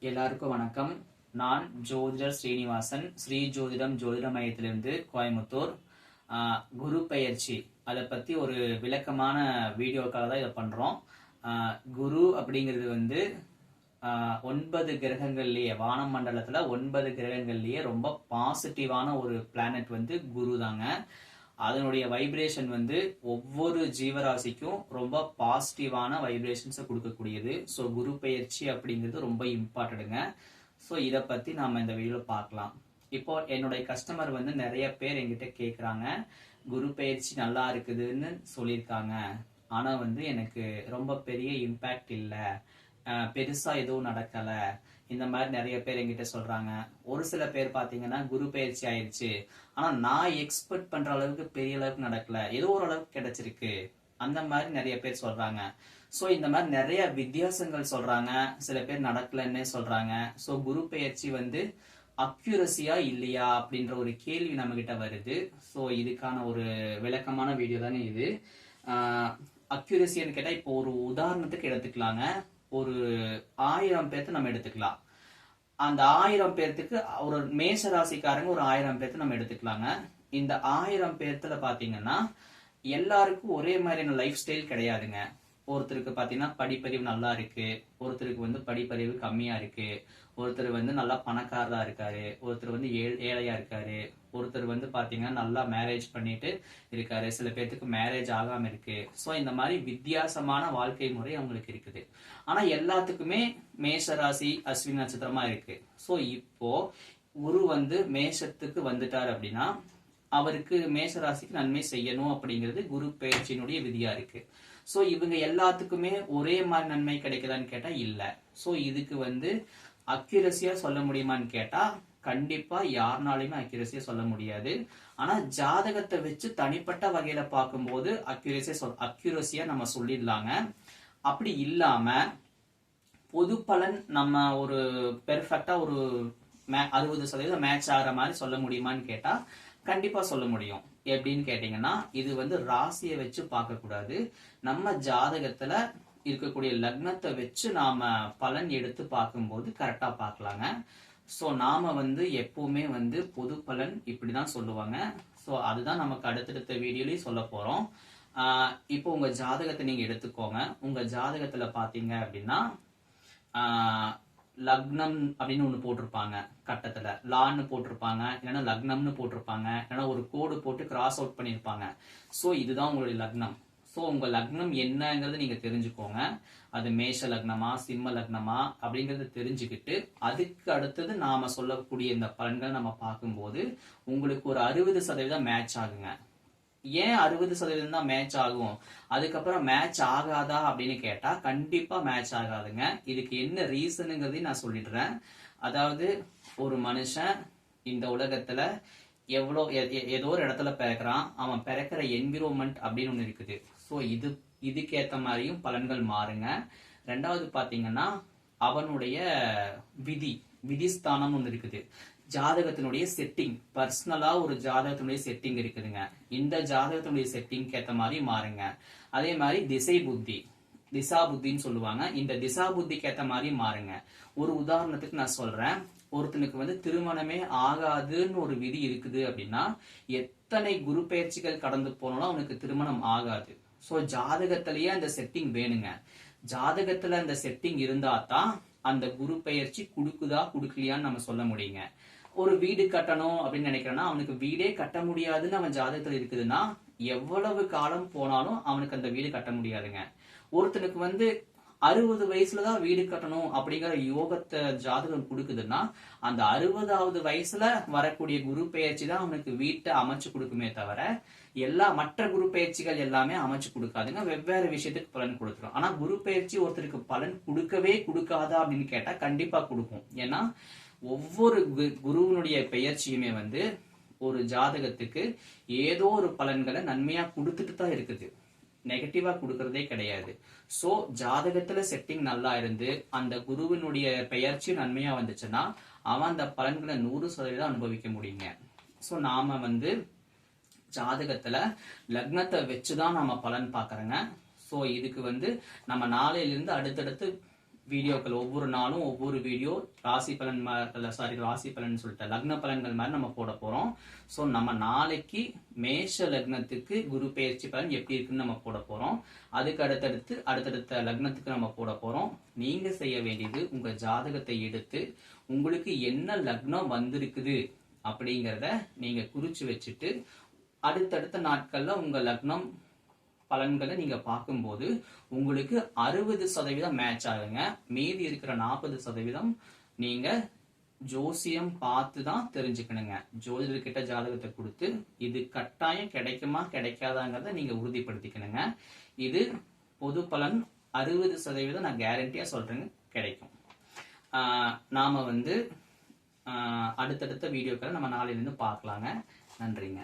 எல்லாருக்கும் வணக்கம். நான் ஜோதிடர் ஸ்ரீனிவாசன், ஸ்ரீ ஜோதிடம் ஜோதிட மையத்திலிருந்து கோயம்புத்தூர். குரு பெயர்ச்சி அதை பத்தி ஒரு விளக்கமான வீடியோக்காக தான் இதை பண்றோம். குரு அப்படிங்கிறது வந்து 9 கிரகங்கள்லயே, வான மண்டலத்துல 9 கிரகங்கள்லயே ரொம்ப பாசிட்டிவான ஒரு பிளானட் வந்து குரு தாங்க. அதனுடைய வைப்ரேஷன் வந்து ஒவ்வொரு ஜீவராசிக்கும் ரொம்ப பாசிட்டிவான வைப்ரேஷன்ஸை கொடுக்கக்கூடியது. ஸோ குரு பெயர்ச்சி அப்படிங்கிறது ரொம்ப இம்பார்ட்டன்ட்டுங்க. ஸோ இதை பத்தி நாம இந்த வீடியோவில் பார்க்கலாம். இப்போ என்னுடைய கஸ்டமர் வந்து நிறைய பேர் என்கிட்ட கேட்குறாங்க, குரு பெயர்ச்சி நல்லா இருக்குதுன்னு சொல்லியிருக்காங்க, ஆனா வந்து எனக்கு ரொம்ப பெரிய இம்பேக்ட் இல்லை, பெருசா எதுவும் நடக்கல, இந்த மாதிரி நிறைய பேர் என்கிட்ட சொல்றாங்க. ஒரு சில பேர் பாத்தீங்கன்னா குரு பயிற்சி ஆயிடுச்சு, ஆனா நான் எக்ஸ்பெக்ட் பண்ற அளவுக்கு பெரிய அளவுக்கு நடக்கல, ஏதோ ஒரு அளவுக்கு கிடைச்சிருக்கு, அந்த மாதிரி நிறைய பேர் சொல்றாங்க. சோ இந்த மாதிரி நிறைய வித்தியாசங்கள் சொல்றாங்க. சில பேர் நடக்கலன்னே சொல்றாங்க. சோ குரு பெயர்ச்சி வந்து அக்யூரசியா இல்லையா அப்படின்ற ஒரு கேள்வி நம்ம கிட்ட வருது. சோ இதுக்கான ஒரு விளக்கமான வீடியோ தானே இது. அக்யூரசின்னு கேட்டா இப்போ ஒரு உதாரணத்துக்கு எடுத்துக்கலாங்க. ஒரு 1000 பேர்த்து நம்ம எடுத்துக்கலாம். அந்த 1000 பேர்த்துக்கு ஒரு மேஷ ராசிக்காரங்க ஒரு 1000 பேர்த்து நம்ம எடுத்துக்கலாங்க. இந்த 1000 பேர்த்துல பாத்தீங்கன்னா எல்லாருக்கும் ஒரே மாதிரியான லைஃப் ஸ்டைல் கிடையாதுங்க. ஒருத்தருக்கு பாத்தீங்கன்னா படிப்பறிவு நல்லா இருக்கு, ஒருத்தருக்கு வந்து படிப்பறிவு கம்மியா இருக்கு, ஒருத்தர் வந்து நல்லா பணக்காரரா இருக்காரு, ஒருத்தர் வந்து ஏழையா இருக்காரு, ஒருத்தர் வந்து பாத்தீங்கன்னா நல்லா மேரேஜ் பண்ணிட்டு இருக்காரு, சில பேர்த்துக்கு மேரேஜ் ஆகாம இருக்கு. சோ இந்த மாதிரி வித்தியாசமான வாழ்க்கை முறை அவங்களுக்கு இருக்குது. ஆனா எல்லாத்துக்குமே மேஷ ராசி அஸ்வினி நட்சத்திரமா இருக்கு. சோ இப்போ குரு வந்து மேஷத்துக்கு வந்துட்டார் அப்படின்னா அவருக்கு மேஷ ராசிக்கு நன்மை செய்யணும் அப்படிங்கிறது குரு பெயர்ச்சியினுடைய விதியா இருக்கு. சோ இவங்க எல்லாத்துக்குமே ஒரே மாதிரி நன்மை கிடைக்குதான்னு கேட்டா இல்ல. சோ இதுக்கு வந்து அக்யூரசியா சொல்ல முடியுமான்னு கேட்டா கண்டிப்பா யாருனாலுமே அக்யூரசியா சொல்ல முடியாது. ஆனா ஜாதகத்தை வச்சு தனிப்பட்ட வகையில பார்க்கும்போது அக்யூரசியா நம்ம சொல்லிடலாங்க. அப்படி இல்லாம பொது பலன் நம்ம ஒரு பெர்ஃபெக்டா ஒரு 60% மேட்ச் ஆகிற மாதிரி சொல்ல முடியுமான்னு கேட்டா கண்டிப்பா சொல்ல முடியும். எப்படின்னு கேட்டீங்கன்னா இது வந்து ராசியை வச்சு பார்க்க கூடாது, நம்ம ஜாதகத்துல இருக்கக்கூடிய லக்னத்தை வச்சு நாம பலன் எடுத்து பார்க்கும்போது கரெக்டா பார்க்கலாங்க. சோ நாம வந்து எப்பவுமே வந்து பொது பலன் இப்படிதான் சொல்லுவாங்க. சோ அதுதான் நமக்கு அடுத்தடுத்த வீடியோலயும் சொல்ல போறோம். இப்போ உங்க ஜாதகத்தை நீங்க எடுத்துக்கோங்க. உங்க ஜாதகத்துல பாத்தீங்க அப்படின்னா லக்னம் அப்படின்னு ஒண்ணு போட்டிருப்பாங்க, கட்டத்துல லான்னு போட்டிருப்பாங்க, இல்லைன்னா லக்னம்னு போட்டிருப்பாங்க, இல்லைன்னா ஒரு கோடு போட்டு கிராஸ் அவுட் பண்ணிருப்பாங்க. சோ இதுதான் உங்களுடைய லக்னம். சோ உங்க லக்னம் என்னங்கிறது நீங்க தெரிஞ்சுக்கோங்க. அது மேஷ லக்னமா சிம்ம லக்னமா அப்படிங்கறத தெரிஞ்சுக்கிட்டு அதுக்கு அடுத்தது நாம சொல்லக்கூடிய இந்த பலன்களை நம்ம பார்க்கும்போது உங்களுக்கு ஒரு 60% மேட்ச் ஆகுங்க. ஏன் 60% தான் மேட்ச் ஆகும், அதுக்கப்புறம் மேட்ச் ஆகாதா அப்படின்னு கேட்டா கண்டிப்பா மேட்ச் ஆகாதுங்க. இதுக்கு என்ன ரீசனுங்கிறதையும் நான் சொல்லிடுறேன். அதாவது ஒரு மனுஷன் இந்த உலகத்துல எவ்வளோ ஏதோ ஒரு இடத்துல பிறக்கிறான், அவன் பிறக்கிற என்விரோன்மெண்ட் அப்படின்னு ஒண்ணு இருக்குது. ஸோ இதுக்கேத்த மாதிரியும் பலன்கள் மாறுங்க. ரெண்டாவது பாத்தீங்கன்னா அவனுடைய விதிஸ்தானம் ஒண்ணு இருக்குது. ஜாதகத்தினுடைய செட்டிங், பர்சனலா ஒரு ஜாதகத்தினுடைய செட்டிங் இருக்குதுங்க. இந்த ஜாதகத்தினுடைய செட்டிங் ஏத்த மாதிரி மாறுங்க. அதே மாதிரி திசா புத்தின்னு சொல்லுவாங்க. இந்த திசா புத்திக்கு ஏத்த மாதிரி மாறுங்க. ஒரு உதாரணத்துக்கு நான் சொல்றேன். ஒருத்தனுக்கு வந்து திருமணமே ஆகாதுன்னு ஒரு விதி இருக்குது அப்படின்னா எத்தனை குரு பயிற்சிகள் கடந்து போனாலும் அவனுக்கு திருமணம் ஆகாது. சோ ஜாதகத்திலேயே அந்த செட்டிங் வேணுங்க. ஜாதகத்துல அந்த செட்டிங் இருந்தா தான் அந்த குரு பயிற்சி கொடுக்குதா கொடுக்கலையான்னு நம்ம சொல்ல முடியுங்க. ஒரு வீடு கட்டணும் அப்படின்னு நினைக்கிறேன்னா அவனுக்கு வீடே கட்ட முடியாதுன்னு அவன் ஜாதகத்துல இருக்குதுன்னா எவ்வளவு காலம் போனாலும் அவனுக்கு அந்த வீடு கட்ட முடியாதுங்க. ஒருத்தனுக்கு வந்து 60 வயசுலதான் வீடு கட்டணும் அப்படிங்கிற யோகத்தை ஜாதகம் கொடுக்குதுன்னா அந்த 60வது வயசுல வரக்கூடிய குரு பெயர்ச்சி தான் அவனுக்கு வீட்டை அமைச்சு கொடுக்குமே தவிர எல்லா மற்ற குரு பயிற்சிகள் எல்லாமே அமைச்சு கொடுக்காதுங்க. வெவ்வேறு விஷயத்துக்கு பலன் கொடுத்துரும். ஆனா குரு பயிற்சி ஒருத்தருக்கு பலன் கொடுக்கவே கொடுக்காதா அப்படின்னு கேட்டா கண்டிப்பா கொடுக்கும். ஏன்னா ஒவ்வொரு குருவனுடைய பெயர்ச்சியுமே வந்து ஒரு ஜாதகத்துக்கு ஏதோ ஒரு பலன்களை நன்மையா கொடுத்துட்டு தான் இருக்குது, நெகட்டிவா கொடுக்கறதே கிடையாது. சோ ஜாதகத்துல செட்டிங் நல்லா இருந்து அந்த குருவினுடைய பெயர்ச்சி நன்மையா வந்துச்சுன்னா அவன் அந்த பலன்களை 100% அனுபவிக்க முடியுங்க. சோ நாம வந்து ஜாதகத்துல லக்னத்தை வச்சுதான் நாம பலன் பாக்குறோங்க. சோ இதுக்கு வந்து நம்ம நாளையிலிருந்து அடுத்தடுத்து வீடியோக்கள் ஒவ்வொரு நாளும் ஒவ்வொரு வீடியோ ராசி பலன் ராசி பலன் சொல்லிட்டு லக்ன பலன்கள் மாதிரி நம்ம போட போறோம். ஸோ நம்ம நாளைக்கு மேஷ லக்னத்துக்கு குரு பெயர்ச்சி பலன் எப்படி இருக்குன்னு நம்ம போட போறோம். அதுக்கு அடுத்தடுத்த லக்னத்துக்கு நம்ம போட போறோம். நீங்க செய்ய வேண்டியது உங்க ஜாதகத்தை எடுத்து உங்களுக்கு என்ன லக்னம் வந்திருக்குது அப்படிங்கிறத நீங்க குறிச்சு வச்சுட்டு அடுத்தடுத்த நாட்கள்ல உங்க லக்னம் பலன்களை நீங்க பார்க்கும்போது உங்களுக்கு 60% மேட்ச் ஆகுங்க. மீதி இருக்கிற 40% நீங்க ஜோசியம் பார்த்து தான் தெரிஞ்சுக்கணுங்க. ஜோதிடர்கிட்ட ஜாதகத்தை கொடுத்து இது கட்டாயம் கிடைக்குமா கிடைக்காதாங்கிறத நீங்க உறுதிப்படுத்திக்கணுங்க. இது பொது பலன் 60% நான் கேரண்டியா சொல்றேங்க கிடைக்கும். நாம அடுத்தடுத்த வீடியோக்களை நம்ம நாளையிலிருந்து பார்க்கலாங்க. நன்றிங்க.